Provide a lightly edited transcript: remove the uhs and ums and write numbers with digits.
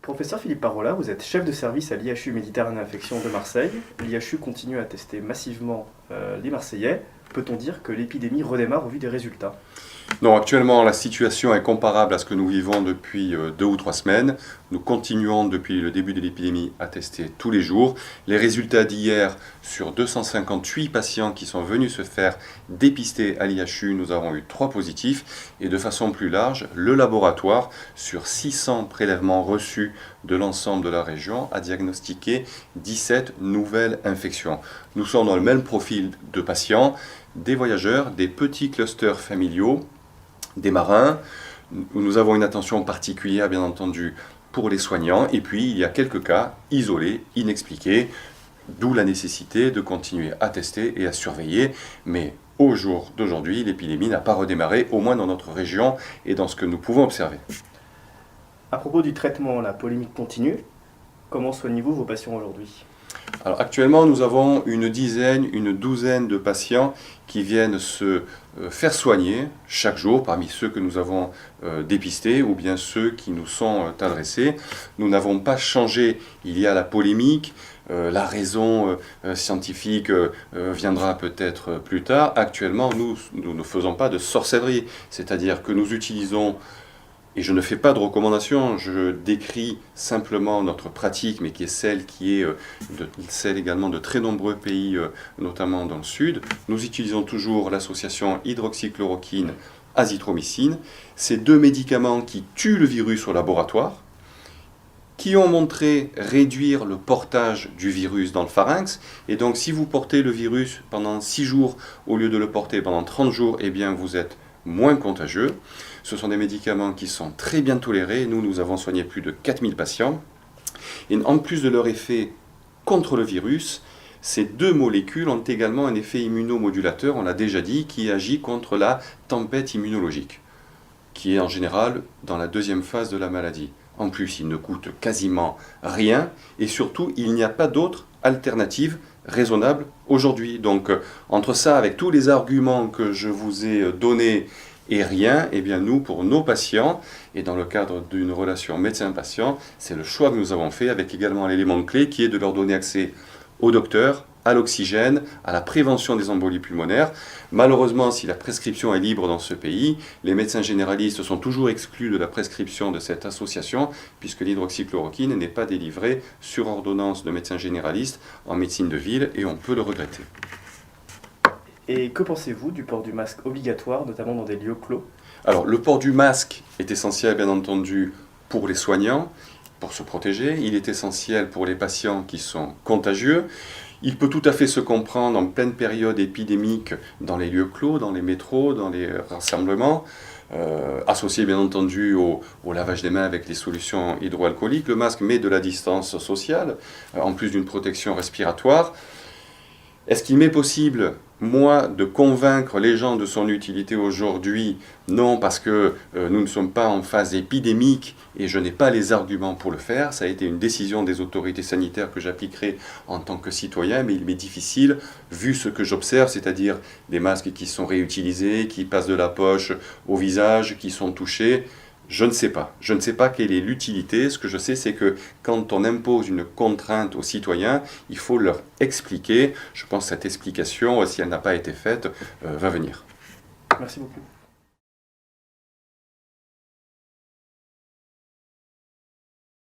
Professeur Philippe Parola, vous êtes chef de service à l'IHU Méditerranée Infection de Marseille. L'IHU continue à tester massivement les Marseillais. Peut-on dire que l'épidémie redémarre au vu des résultats? Non, actuellement, la situation est comparable à ce que nous vivons depuis 2 ou 3 semaines. Nous continuons depuis le début de l'épidémie à tester tous les jours. Les résultats d'hier, sur 258 patients qui sont venus se faire dépister à l'IHU, nous avons eu 3 positifs. Et de façon plus large, le laboratoire, sur 600 prélèvements reçus de l'ensemble de la région, a diagnostiqué 17 nouvelles infections. Nous sommes dans le même profil de patients, des voyageurs, des petits clusters familiaux, des marins, où nous avons une attention particulière, bien entendu, pour les soignants. Et puis, il y a quelques cas isolés, inexpliqués, d'où la nécessité de continuer à tester et à surveiller. Mais au jour d'aujourd'hui, l'épidémie n'a pas redémarré, au moins dans notre région et dans ce que nous pouvons observer. À propos du traitement, la polémique continue. Comment soignez-vous vos patients aujourd'hui? Alors actuellement, nous avons une douzaine de patients qui viennent se faire soigner chaque jour parmi ceux que nous avons dépistés ou bien ceux qui nous sont adressés. Nous n'avons pas changé, il y a la polémique, la raison scientifique viendra peut-être plus tard. Actuellement, nous ne faisons pas de sorcellerie, c'est-à-dire que nous utilisons. Et je ne fais pas de recommandations, je décris simplement notre pratique, mais qui est celle celle également de très nombreux pays, notamment dans le sud. Nous utilisons toujours l'association hydroxychloroquine-azithromycine. Ces 2 médicaments qui tuent le virus au laboratoire, qui ont montré réduire le portage du virus dans le pharynx. Et donc si vous portez le virus pendant 6 jours au lieu de le porter pendant 30 jours, eh bien vous êtes moins contagieux. Ce sont des médicaments qui sont très bien tolérés. Nous avons soigné plus de 4000 patients. Et en plus de leur effet contre le virus, ces 2 molécules ont également un effet immunomodulateur, on l'a déjà dit, qui agit contre la tempête immunologique, qui est en général dans la 2e phase de la maladie. En plus, il ne coûte quasiment rien et surtout, il n'y a pas d'autre alternative raisonnable aujourd'hui. Donc, entre ça, avec tous les arguments que je vous ai donnés et rien, eh bien nous, pour nos patients, et dans le cadre d'une relation médecin-patient, c'est le choix que nous avons fait avec également l'élément clé qui est de leur donner accès au docteur, à l'oxygène, à la prévention des embolies pulmonaires. Malheureusement, si la prescription est libre dans ce pays, les médecins généralistes sont toujours exclus de la prescription de cette association, puisque l'hydroxychloroquine n'est pas délivrée sur ordonnance de médecins généralistes en médecine de ville, et on peut le regretter. Et que pensez-vous du port du masque obligatoire, notamment dans des lieux clos? Alors, le port du masque est essentiel, bien entendu, pour les soignants, pour se protéger. Il est essentiel pour les patients qui sont contagieux. Il peut tout à fait se comprendre en pleine période épidémique dans les lieux clos, dans les métros, dans les rassemblements, associé bien entendu au lavage des mains avec les solutions hydroalcooliques. Le masque met de la distance sociale, en plus d'une protection respiratoire. Est-ce qu'il m'est possible, moi, de convaincre les gens de son utilité aujourd'hui? Non, parce que nous ne sommes pas en phase épidémique et je n'ai pas les arguments pour le faire. Ça a été une décision des autorités sanitaires que j'appliquerai en tant que citoyen, mais il m'est difficile, vu ce que j'observe, c'est-à-dire des masques qui sont réutilisés, qui passent de la poche au visage, qui sont touchés. Je ne sais pas. Je ne sais pas quelle est l'utilité. Ce que je sais, c'est que quand on impose une contrainte aux citoyens, il faut leur expliquer. Je pense que cette explication, si elle n'a pas été faite, va venir. Merci beaucoup.